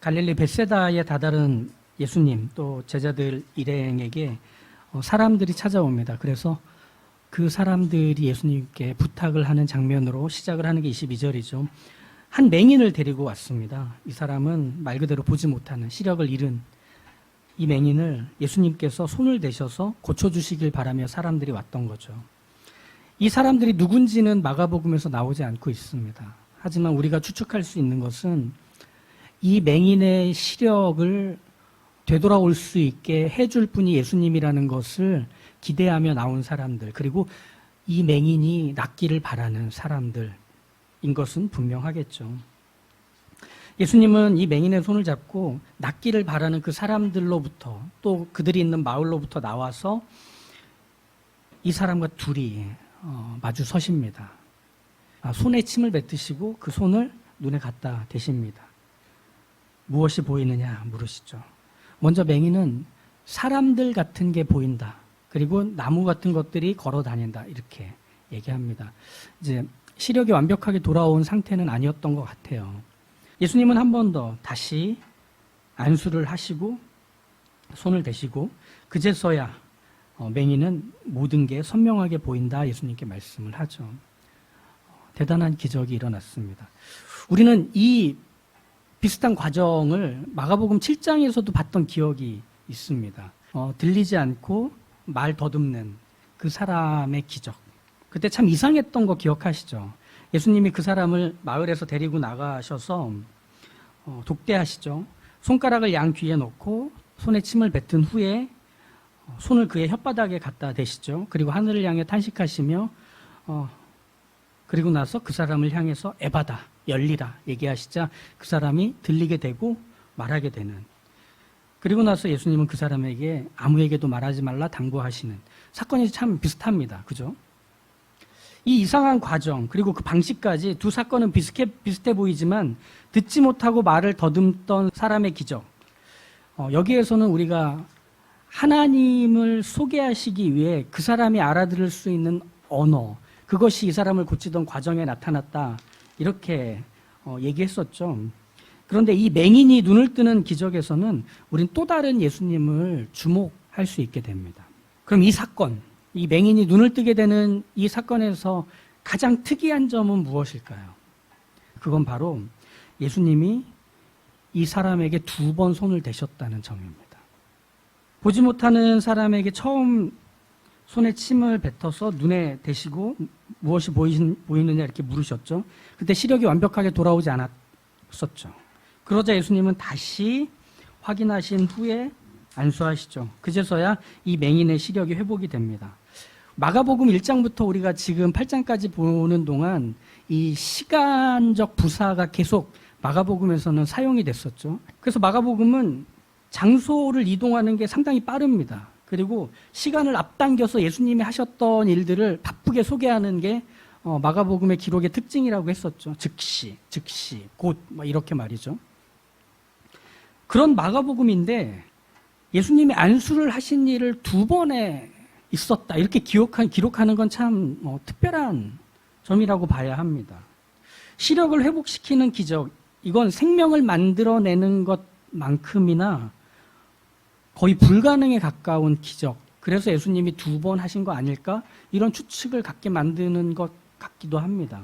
갈릴리 벳세다에 다다른 예수님 또 제자들 일행에게 사람들이 찾아옵니다. 그래서 그 사람들이 예수님께 부탁을 하는 장면으로 시작을 하는 게 22절이죠. 한 맹인을 데리고 왔습니다. 이 사람은 말 그대로 보지 못하는 시력을 잃은 이 맹인을 예수님께서 손을 대셔서 고쳐주시길 바라며 사람들이 왔던 거죠. 이 사람들이 누군지는 마가복음에서 나오지 않고 있습니다. 하지만 우리가 추측할 수 있는 것은 이 맹인의 시력을 되돌아올 수 있게 해줄 분이 예수님이라는 것을 기대하며 나온 사람들, 그리고 이 맹인이 낫기를 바라는 사람들인 것은 분명하겠죠. 예수님은 이 맹인의 손을 잡고 낫기를 바라는 그 사람들로부터 또 그들이 있는 마을로부터 나와서 이 사람과 둘이 마주 서십니다. 손에 침을 뱉으시고 그 손을 눈에 갖다 대십니다. 무엇이 보이느냐 물으시죠. 먼저 맹인은 사람들 같은 게 보인다. 그리고 나무 같은 것들이 걸어 다닌다. 이렇게 얘기합니다. 이제 시력이 완벽하게 돌아온 상태는 아니었던 것 같아요. 예수님은 한 번 더 다시 안수를 하시고 손을 대시고 그제서야 맹인은 모든 게 선명하게 보인다. 예수님께 말씀을 하죠. 대단한 기적이 일어났습니다. 우리는 이 비슷한 과정을 마가복음 7장에서도 봤던 기억이 있습니다. 들리지 않고 말 더듬는 그 사람의 기적. 그때 참 이상했던 거 기억하시죠? 예수님이 그 사람을 마을에서 데리고 나가셔서 독대하시죠. 손가락을 양 귀에 넣고 손에 침을 뱉은 후에 손을 그의 혓바닥에 갖다 대시죠. 그리고 하늘을 향해 탄식하시며 그리고 나서 그 사람을 향해서 에바다, 열리라 얘기하시자 그 사람이 들리게 되고 말하게 되는. 그리고 나서 예수님은 그 사람에게 아무에게도 말하지 말라 당부하시는 사건이 참 비슷합니다. 그죠? 이 이상한 과정 그리고 그 방식까지 두 사건은 비슷해 보이지만 듣지 못하고 말을 더듬던 사람의 기적. 여기에서는 우리가 하나님을 소개하시기 위해 그 사람이 알아들을 수 있는 언어, 그것이 이 사람을 고치던 과정에 나타났다. 이렇게 얘기했었죠. 그런데 이 맹인이 눈을 뜨는 기적에서는 우린 또 다른 예수님을 주목할 수 있게 됩니다. 그럼 이 사건, 이 맹인이 눈을 뜨게 되는 이 사건에서 가장 특이한 점은 무엇일까요? 그건 바로 예수님이 이 사람에게 2번 손을 대셨다는 점입니다. 보지 못하는 사람에게 처음 손에 침을 뱉어서 눈에 대시고 무엇이 보이느냐 이렇게 물으셨죠. 그때 시력이 완벽하게 돌아오지 않았었죠. 그러자 예수님은 다시 확인하신 후에 안수하시죠. 그제서야 이 맹인의 시력이 회복이 됩니다. 마가복음 1장부터 우리가 지금 8장까지 보는 동안 이 시간적 부사가 계속 마가복음에서는 사용이 됐었죠. 그래서 마가복음은 장소를 이동하는 게 상당히 빠릅니다. 그리고 시간을 앞당겨서 예수님이 하셨던 일들을 바쁘게 소개하는 게 마가복음의 기록의 특징이라고 했었죠. 즉시, 곧 이렇게 말이죠. 그런 마가복음인데 예수님이 안수를 하신 일을 2번에 있었다. 이렇게 기록하는 건 참 특별한 점이라고 봐야 합니다. 시력을 회복시키는 기적, 이건 생명을 만들어내는 것만큼이나 거의 불가능에 가까운 기적. 그래서 예수님이 2번 하신 거 아닐까? 이런 추측을 갖게 만드는 것 같기도 합니다.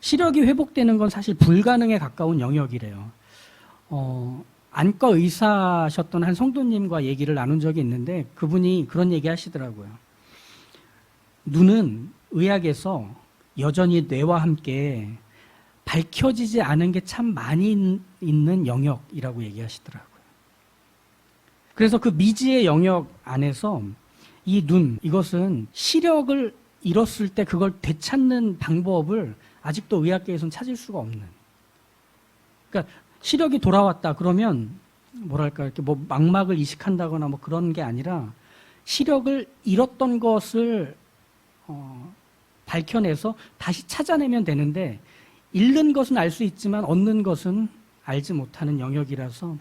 시력이 회복되는 건 사실 불가능에 가까운 영역이래요. 안과 의사셨던 한 성도님과 얘기를 나눈 적이 있는데 그분이 그런 얘기 하시더라고요. 눈은 의학에서 여전히 뇌와 함께 밝혀지지 않은 게 참 많이 있는 영역이라고 얘기하시더라고요. 그래서 그 미지의 영역 안에서 이 눈, 이것은 시력을 잃었을 때 그걸 되찾는 방법을 아직도 의학계에서는 찾을 수가 없는. 그러니까 시력이 돌아왔다 그러면 뭐랄까 이렇게 망막을 이식한다거나 그런 게 아니라 시력을 잃었던 것을 밝혀내서 다시 찾아내면 되는데 잃는 것은 알 수 있지만 얻는 것은 알지 못하는 영역이라서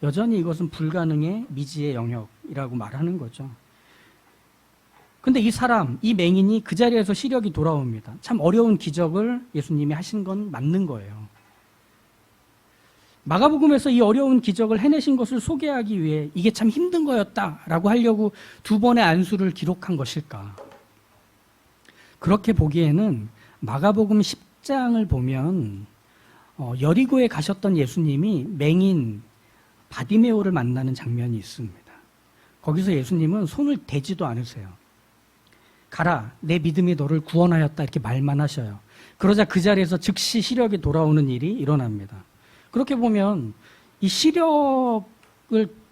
여전히 이것은 불가능의 미지의 영역이라고 말하는 거죠. 근데 이 사람, 이 맹인이 그 자리에서 시력이 돌아옵니다. 참 어려운 기적을 예수님이 하신 건 맞는 거예요. 마가복음에서 이 어려운 기적을 해내신 것을 소개하기 위해 이게 참 힘든 거였다라고 하려고 두 번의 안수를 기록한 것일까? 그렇게 보기에는 마가복음 10장을 보면 여리고에 가셨던 예수님이 맹인 바디메오를 만나는 장면이 있습니다. 거기서 예수님은 손을 대지도 않으세요. 가라, 내 믿음이 너를 구원하였다 이렇게 말만 하셔요. 그러자 그 자리에서 즉시 시력이 돌아오는 일이 일어납니다. 그렇게 보면 이 시력을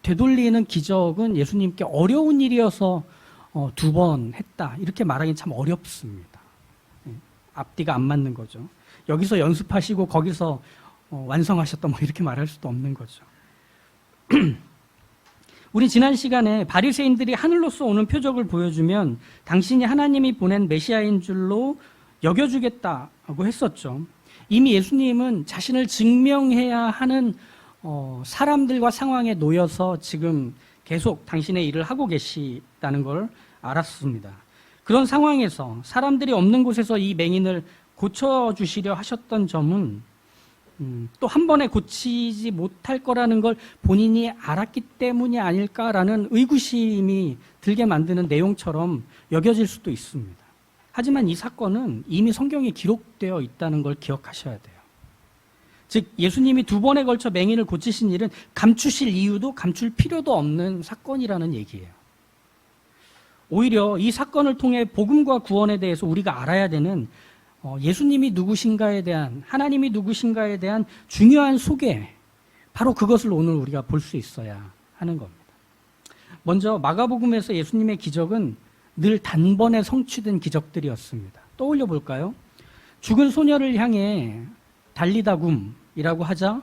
되돌리는 기적은 예수님께 어려운 일이어서 두 번 했다 이렇게 말하기 참 어렵습니다. 앞뒤가 안 맞는 거죠. 여기서 연습하시고 거기서 완성하셨다 뭐 이렇게 말할 수도 없는 거죠. 우리 지난 시간에 바리새인들이 하늘로서 오는 표적을 보여주면 당신이 하나님이 보낸 메시아인 줄로 여겨주겠다고 했었죠. 이미 예수님은 자신을 증명해야 하는 사람들과 상황에 놓여서 지금 계속 당신의 일을 하고 계시다는 걸 알았습니다. 그런 상황에서 사람들이 없는 곳에서 이 맹인을 고쳐주시려 하셨던 점은 또 한 번에 고치지 못할 거라는 걸 본인이 알았기 때문이 아닐까라는 의구심이 들게 만드는 내용처럼 여겨질 수도 있습니다. 하지만 이 사건은 이미 성경에 기록되어 있다는 걸 기억하셔야 돼요. 즉 예수님이 두 번에 걸쳐 맹인을 고치신 일은 감추실 이유도 감출 필요도 없는 사건이라는 얘기예요. 오히려 이 사건을 통해 복음과 구원에 대해서 우리가 알아야 되는 예수님이 누구신가에 대한, 하나님이 누구신가에 대한 중요한 소개, 바로 그것을 오늘 우리가 볼 수 있어야 하는 겁니다. 먼저 마가복음에서 예수님의 기적은 늘 단번에 성취된 기적들이었습니다. 떠올려 볼까요? 죽은 소녀를 향해 달리다굼이라고 하자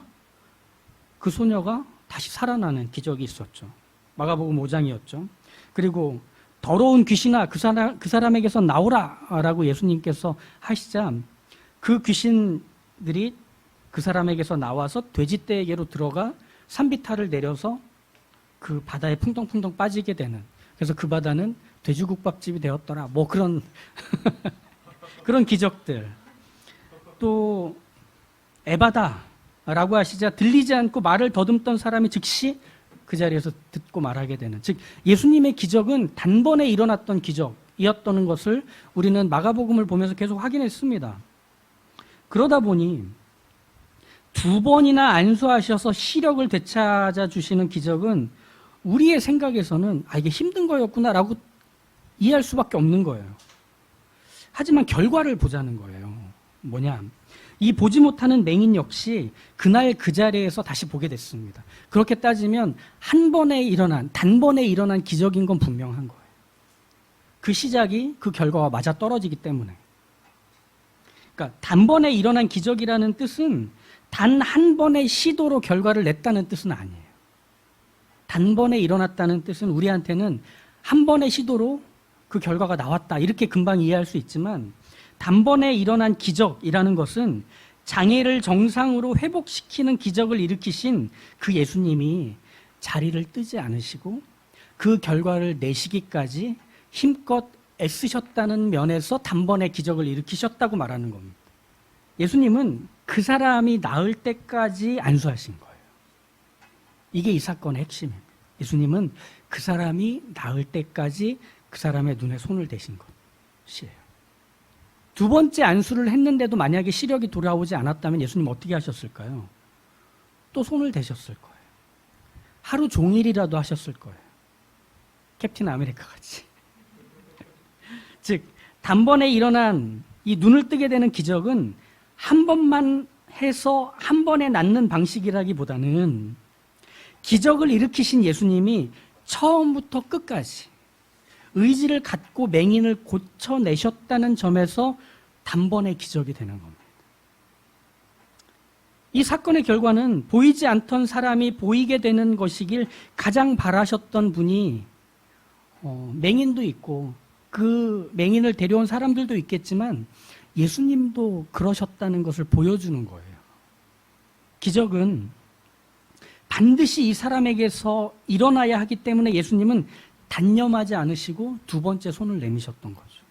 그 소녀가 다시 살아나는 기적이 있었죠. 마가복음 5장이었죠. 그리고 더러운 귀신아 그 사람에게서 나오라라고 예수님께서 하시자 그 귀신들이 그 사람에게서 나와서 돼지떼에게로 들어가 산비탈을 내려서 그 바다에 풍덩풍덩 빠지게 되는, 그래서 그 바다는 돼지국밥집이 되었더라 뭐 그런 그런 기적들. 또 에바다라고 하시자 들리지 않고 말을 더듬던 사람이 즉시 그 자리에서 듣고 말하게 되는, 즉 예수님의 기적은 단번에 일어났던 기적이었다는 것을 우리는 마가복음을 보면서 계속 확인했습니다. 그러다 보니 두 번이나 안수하셔서 시력을 되찾아 주시는 기적은 우리의 생각에서는 이게 힘든 거였구나라고 이해할 수밖에 없는 거예요. 하지만 결과를 보자는 거예요. 뭐냐? 이 보지 못하는 맹인 역시 그날 그 자리에서 다시 보게 됐습니다. 그렇게 따지면 단번에 일어난 기적인 건 분명한 거예요. 그 시작이 그 결과와 맞아 떨어지기 때문에. 그러니까 단번에 일어난 기적이라는 뜻은 단 한 번의 시도로 결과를 냈다는 뜻은 아니에요. 단번에 일어났다는 뜻은 우리한테는 한 번의 시도로 그 결과가 나왔다 이렇게 금방 이해할 수 있지만, 단번에 일어난 기적이라는 것은 장애를 정상으로 회복시키는 기적을 일으키신 그 예수님이 자리를 뜨지 않으시고 그 결과를 내시기까지 힘껏 애쓰셨다는 면에서 단번에 기적을 일으키셨다고 말하는 겁니다. 예수님은 그 사람이 나을 때까지 안수하신 거예요. 이게 이 사건의 핵심입니다. 예수님은 그 사람이 나을 때까지 그 사람의 눈에 손을 대신 것이에요. 두 번째 안수를 했는데도 만약에 시력이 돌아오지 않았다면 예수님 어떻게 하셨을까요? 또 손을 대셨을 거예요. 하루 종일이라도 하셨을 거예요. 캡틴 아메리카 같이. 즉 단번에 일어난 이 눈을 뜨게 되는 기적은 한 번만 해서 한 번에 낫는 방식이라기보다는 기적을 일으키신 예수님이 처음부터 끝까지 의지를 갖고 맹인을 고쳐내셨다는 점에서 단번에 기적이 되는 겁니다. 이 사건의 결과는 보이지 않던 사람이 보이게 되는 것이길 가장 바라셨던 분이 맹인도 있고 그 맹인을 데려온 사람들도 있겠지만 예수님도 그러셨다는 것을 보여주는 거예요. 기적은 반드시 이 사람에게서 일어나야 하기 때문에 예수님은 단념하지 않으시고 두 번째 손을 내미셨던 거죠.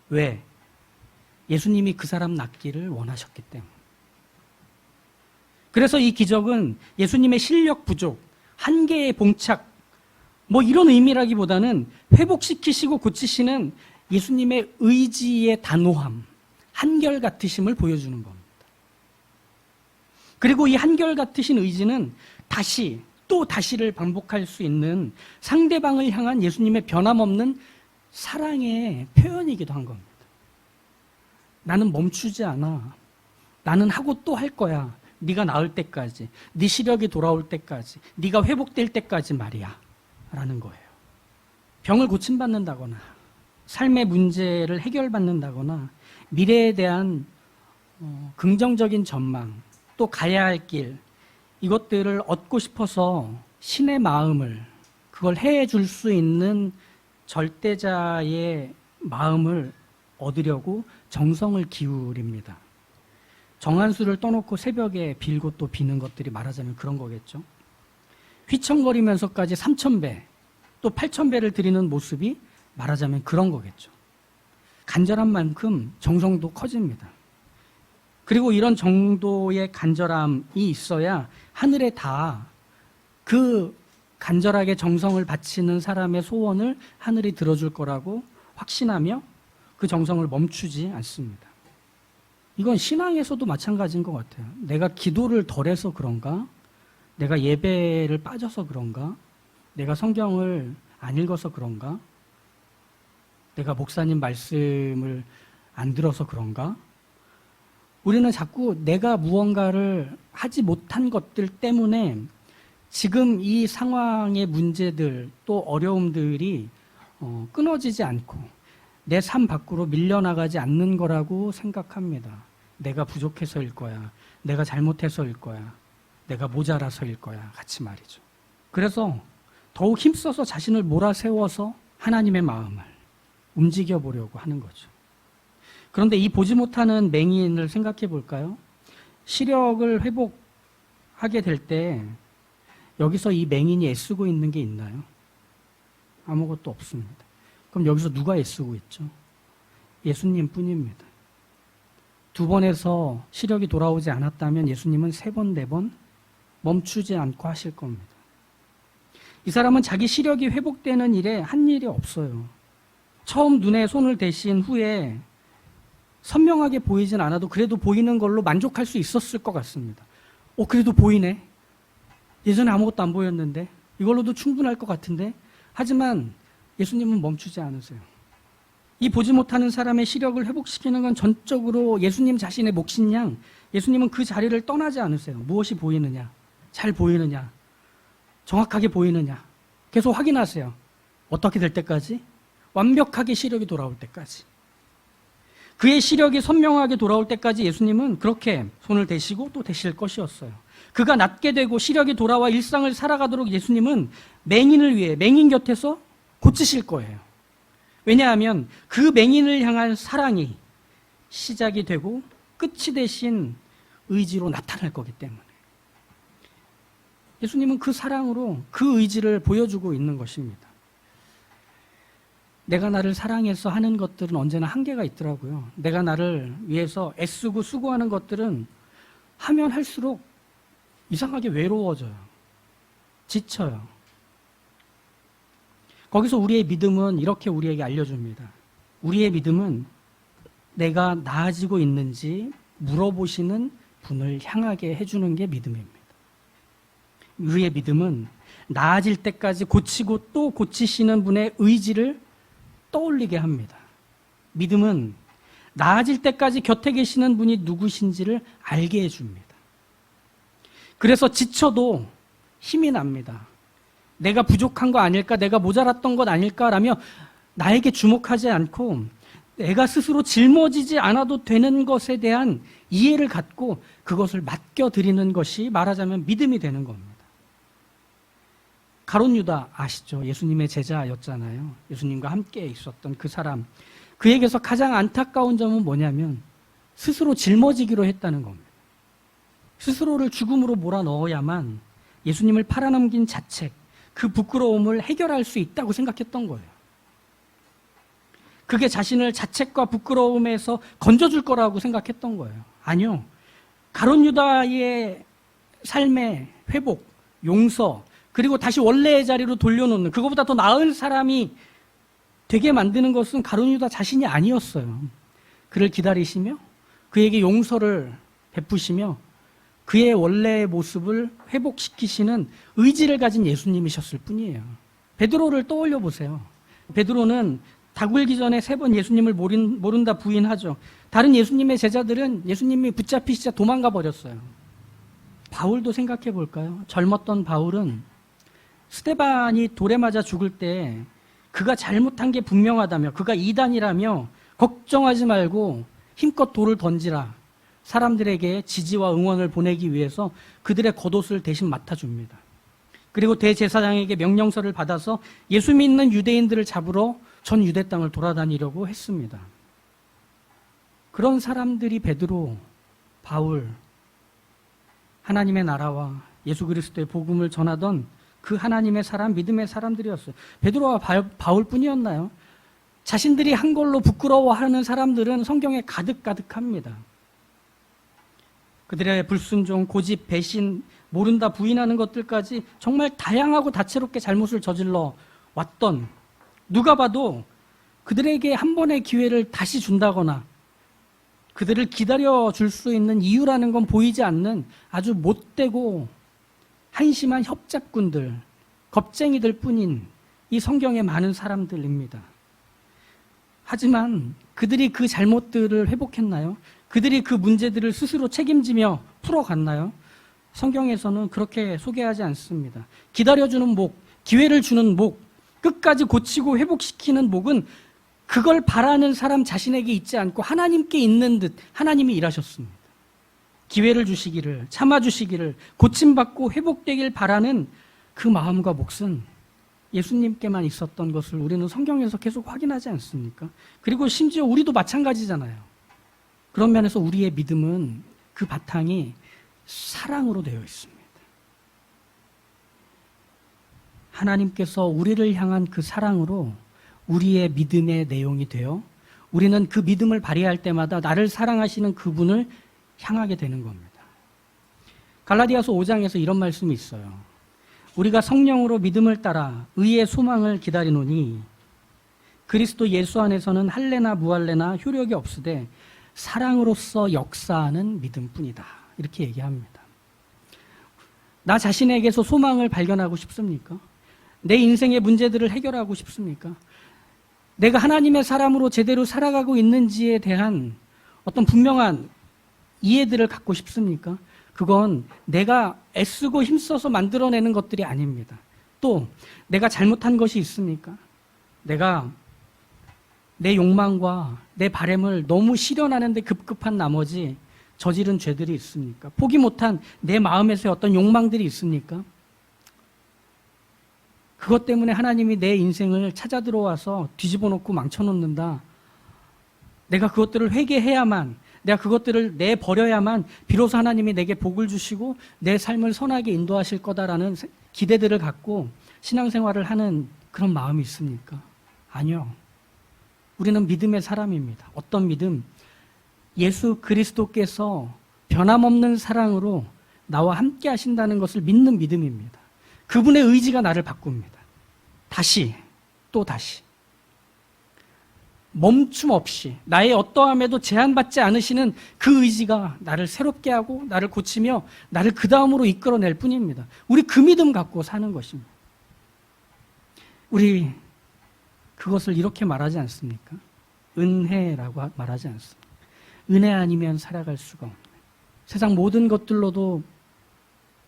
왜? 예수님이 그 사람 낫기를 원하셨기 때문에. 그래서 이 기적은 예수님의 실력 부족, 한계의 봉착, 뭐 이런 의미라기보다는 회복시키시고 고치시는 예수님의 의지의 단호함, 한결같으심을 보여주는 겁니다. 그리고 이 한결같으신 의지는 다시 또 다시를 반복할 수 있는 상대방을 향한 예수님의 변함없는 사랑의 표현이기도 한 겁니다. 나는 멈추지 않아. 나는 하고 또 할 거야. 네가 나을 때까지, 네 시력이 돌아올 때까지, 네가 회복될 때까지 말이야 라는 거예요. 병을 고침받는다거나 삶의 문제를 해결받는다거나 미래에 대한 긍정적인 전망, 또 가야 할 길, 이것들을 얻고 싶어서 신의 마음을, 그걸 해줄 수 있는 절대자의 마음을 얻으려고 정성을 기울입니다. 정한수를 떠놓고 새벽에 빌고 또 비는 것들이 말하자면 그런 거겠죠. 휘청거리면서까지 3,000배, 또 8,000배를 드리는 모습이 말하자면 그런 거겠죠. 간절한 만큼 정성도 커집니다. 그리고 이런 정도의 간절함이 있어야 하늘에 다 그 간절하게 정성을 바치는 사람의 소원을 하늘이 들어줄 거라고 확신하며 그 정성을 멈추지 않습니다. 이건 신앙에서도 마찬가지인 것 같아요. 내가 기도를 덜해서 그런가? 내가 예배를 빠져서 그런가? 내가 성경을 안 읽어서 그런가? 내가 목사님 말씀을 안 들어서 그런가? 우리는 자꾸 내가 무언가를 하지 못한 것들 때문에 지금 이 상황의 문제들 또 어려움들이 끊어지지 않고 내 삶 밖으로 밀려나가지 않는 거라고 생각합니다. 내가 부족해서일 거야. 내가 잘못해서일 거야. 내가 모자라서일 거야. 같이 말이죠. 그래서 더욱 힘써서 자신을 몰아세워서 하나님의 마음을 움직여 보려고 하는 거죠. 그런데 이 보지 못하는 맹인을 생각해 볼까요? 시력을 회복하게 될 때 여기서 이 맹인이 애쓰고 있는 게 있나요? 아무것도 없습니다. 그럼 여기서 누가 애쓰고 있죠? 예수님 뿐입니다. 2번에서 시력이 돌아오지 않았다면 예수님은 3번, 4번 멈추지 않고 하실 겁니다. 이 사람은 자기 시력이 회복되는 일에 한 일이 없어요. 처음 눈에 손을 대신 후에 선명하게 보이진 않아도 그래도 보이는 걸로 만족할 수 있었을 것 같습니다. 그래도 보이네. 예전에 아무것도 안 보였는데 이걸로도 충분할 것 같은데. 하지만 예수님은 멈추지 않으세요. 이 보지 못하는 사람의 시력을 회복시키는 건 전적으로 예수님 자신의 몫인 양 예수님은 그 자리를 떠나지 않으세요. 무엇이 보이느냐? 잘 보이느냐? 정확하게 보이느냐? 계속 확인하세요. 어떻게 될 때까지? 완벽하게 시력이 돌아올 때까지. 그의 시력이 선명하게 돌아올 때까지 예수님은 그렇게 손을 대시고 또 대실 것이었어요. 그가 낫게 되고 시력이 돌아와 일상을 살아가도록 예수님은 맹인을 위해 맹인 곁에서 고치실 거예요. 왜냐하면 그 맹인을 향한 사랑이 시작이 되고 끝이 되신 의지로 나타날 거기 때문에 예수님은 그 사랑으로 그 의지를 보여주고 있는 것입니다. 내가 나를 사랑해서 하는 것들은 언제나 한계가 있더라고요. 내가 나를 위해서 애쓰고 수고하는 것들은 하면 할수록 이상하게 외로워져요. 지쳐요. 거기서 우리의 믿음은 이렇게 우리에게 알려줍니다. 우리의 믿음은 내가 나아지고 있는지 물어보시는 분을 향하게 해주는 게 믿음입니다. 우리의 믿음은 나아질 때까지 고치고 또 고치시는 분의 의지를 떠올리게 합니다. 믿음은 나아질 때까지 곁에 계시는 분이 누구신지를 알게 해줍니다. 그래서 지쳐도 힘이 납니다. 내가 부족한 거 아닐까? 내가 모자랐던 것 아닐까라며 나에게 주목하지 않고 내가 스스로 짊어지지 않아도 되는 것에 대한 이해를 갖고 그것을 맡겨드리는 것이 말하자면 믿음이 되는 겁니다. 가룟 유다 아시죠? 예수님의 제자였잖아요. 예수님과 함께 있었던 그 사람. 그에게서 가장 안타까운 점은 뭐냐면 스스로 짊어지기로 했다는 겁니다. 스스로를 죽음으로 몰아넣어야만 예수님을 팔아넘긴 자책, 그 부끄러움을 해결할 수 있다고 생각했던 거예요. 그게 자신을 자책과 부끄러움에서 건져줄 거라고 생각했던 거예요. 아니요. 가룟 유다의 삶의 회복, 용서, 그리고 다시 원래의 자리로 돌려놓는, 그것보다 더 나은 사람이 되게 만드는 것은 가룟 유다 자신이 아니었어요. 그를 기다리시며 그에게 용서를 베푸시며 그의 원래의 모습을 회복시키시는 의지를 가진 예수님이셨을 뿐이에요. 베드로를 떠올려 보세요. 베드로는 닭 울기 전에 3번 예수님을 모른다 부인하죠. 다른 예수님의 제자들은 예수님이 붙잡히시자 도망가 버렸어요. 바울도 생각해 볼까요? 젊었던 바울은 스데반이 돌에 맞아 죽을 때 그가 잘못한 게 분명하다며, 그가 이단이라며 걱정하지 말고 힘껏 돌을 던지라, 사람들에게 지지와 응원을 보내기 위해서 그들의 겉옷을 대신 맡아줍니다. 그리고 대제사장에게 명령서를 받아서 예수 믿는 유대인들을 잡으러 전 유대 땅을 돌아다니려고 했습니다. 그런 사람들이 베드로, 바울, 하나님의 나라와 예수 그리스도의 복음을 전하던 그 하나님의 사람, 믿음의 사람들이었어요. 베드로와 바울뿐이었나요? 자신들이 한 걸로 부끄러워하는 사람들은 성경에 가득가득합니다. 그들의 불순종, 고집, 배신, 모른다 부인하는 것들까지 정말 다양하고 다채롭게 잘못을 저질러 왔던, 누가 봐도 그들에게 한 번의 기회를 다시 준다거나 그들을 기다려줄 수 있는 이유라는 건 보이지 않는 아주 못되고 한심한 협잡꾼들, 겁쟁이들 뿐인 이 성경의 많은 사람들입니다. 하지만 그들이 그 잘못들을 회복했나요? 그들이 그 문제들을 스스로 책임지며 풀어갔나요? 성경에서는 그렇게 소개하지 않습니다. 기다려주는 목, 기회를 주는 목, 끝까지 고치고 회복시키는 목은 그걸 바라는 사람 자신에게 있지 않고 하나님께 있는 듯 하나님이 일하셨습니다. 기회를 주시기를, 참아주시기를, 고침받고 회복되길 바라는 그 마음과 몫은 예수님께만 있었던 것을 우리는 성경에서 계속 확인하지 않습니까? 그리고 심지어 우리도 마찬가지잖아요. 그런 면에서 우리의 믿음은 그 바탕이 사랑으로 되어 있습니다. 하나님께서 우리를 향한 그 사랑으로 우리의 믿음의 내용이 되어 우리는 그 믿음을 발휘할 때마다 나를 사랑하시는 그분을 향하게 되는 겁니다. 갈라디아서 5장에서 이런 말씀이 있어요. 우리가 성령으로 믿음을 따라 의의 소망을 기다리노니 그리스도 예수 안에서는 할례나 무할례나 효력이 없으되 사랑으로서 역사하는 믿음뿐이다. 이렇게 얘기합니다. 나 자신에게서 소망을 발견하고 싶습니까? 내 인생의 문제들을 해결하고 싶습니까? 내가 하나님의 사람으로 제대로 살아가고 있는지에 대한 어떤 분명한 이해들을 갖고 싶습니까? 그건 내가 애쓰고 힘써서 만들어내는 것들이 아닙니다. 또 내가 잘못한 것이 있습니까? 내가 내 욕망과 내 바램을 너무 실현하는 데 급급한 나머지 저지른 죄들이 있습니까? 포기 못한 내 마음에서의 어떤 욕망들이 있습니까? 그것 때문에 하나님이 내 인생을 찾아 들어와서 뒤집어 놓고 망쳐 놓는다. 내가 그것들을 회개해야만, 내가 그것들을 내버려야만 비로소 하나님이 내게 복을 주시고 내 삶을 선하게 인도하실 거다라는 기대들을 갖고 신앙생활을 하는 그런 마음이 있습니까? 아니요. 우리는 믿음의 사람입니다. 어떤 믿음? 예수 그리스도께서 변함없는 사랑으로 나와 함께 하신다는 것을 믿는 믿음입니다. 그분의 의지가 나를 바꿉니다. 다시, 또 다시. 멈춤 없이 나의 어떠함에도 제한받지 않으시는 그 의지가 나를 새롭게 하고 나를 고치며 나를 그 다음으로 이끌어낼 뿐입니다. 우리 그 믿음 갖고 사는 것입니다. 우리 그것을 이렇게 말하지 않습니까? 은혜라고 말하지 않습니까? 은혜 아니면 살아갈 수가 없는, 세상 모든 것들로도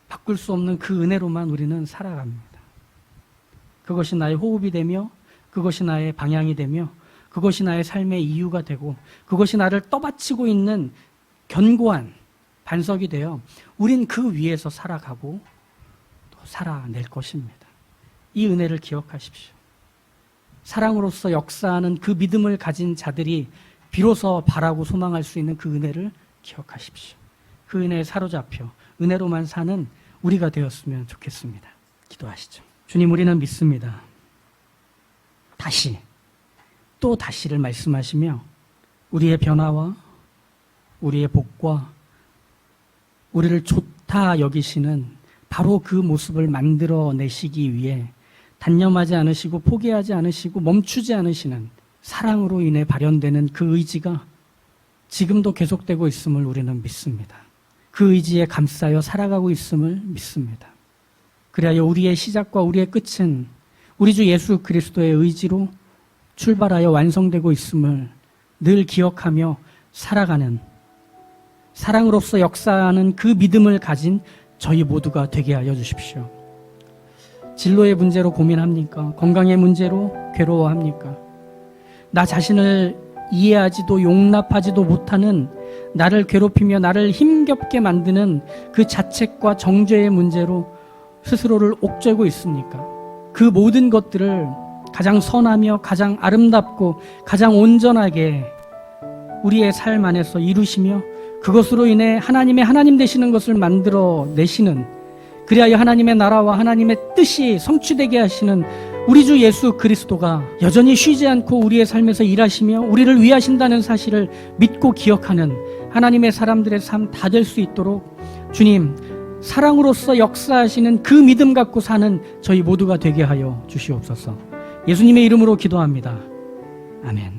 바꿀 수 없는 그 은혜로만 우리는 살아갑니다. 그것이 나의 호흡이 되며 그것이 나의 방향이 되며 그것이 나의 삶의 이유가 되고 그것이 나를 떠받치고 있는 견고한 반석이 되어 우린 그 위에서 살아가고 또 살아낼 것입니다. 이 은혜를 기억하십시오. 사랑으로서 역사하는 그 믿음을 가진 자들이 비로소 바라고 소망할 수 있는 그 은혜를 기억하십시오. 그 은혜에 사로잡혀 은혜로만 사는 우리가 되었으면 좋겠습니다. 기도하시죠. 주님, 우리는 믿습니다. 다시 또 다시를 말씀하시며 우리의 변화와 우리의 복과 우리를 좋다 여기시는 바로 그 모습을 만들어내시기 위해 단념하지 않으시고 포기하지 않으시고 멈추지 않으시는 사랑으로 인해 발현되는 그 의지가 지금도 계속되고 있음을 우리는 믿습니다. 그 의지에 감싸여 살아가고 있음을 믿습니다. 그리하여 우리의 시작과 우리의 끝은 우리 주 예수 그리스도의 의지로 출발하여 완성되고 있음을 늘 기억하며 살아가는, 사랑으로서 역사하는 그 믿음을 가진 저희 모두가 되게 하여 주십시오. 진로의 문제로 고민합니까? 건강의 문제로 괴로워합니까? 나 자신을 이해하지도 용납하지도 못하는, 나를 괴롭히며 나를 힘겹게 만드는 그 자책과 정죄의 문제로 스스로를 옥죄고 있습니까? 그 모든 것들을 가장 선하며 가장 아름답고 가장 온전하게 우리의 삶 안에서 이루시며 그것으로 인해 하나님의 하나님 되시는 것을 만들어내시는, 그리하여 하나님의 나라와 하나님의 뜻이 성취되게 하시는 우리 주 예수 그리스도가 여전히 쉬지 않고 우리의 삶에서 일하시며 우리를 위하신다는 사실을 믿고 기억하는 하나님의 사람들의 삶 다 될 수 있도록 주님, 사랑으로서 역사하시는 그 믿음 갖고 사는 저희 모두가 되게 하여 주시옵소서. 예수님의 이름으로 기도합니다. 아멘.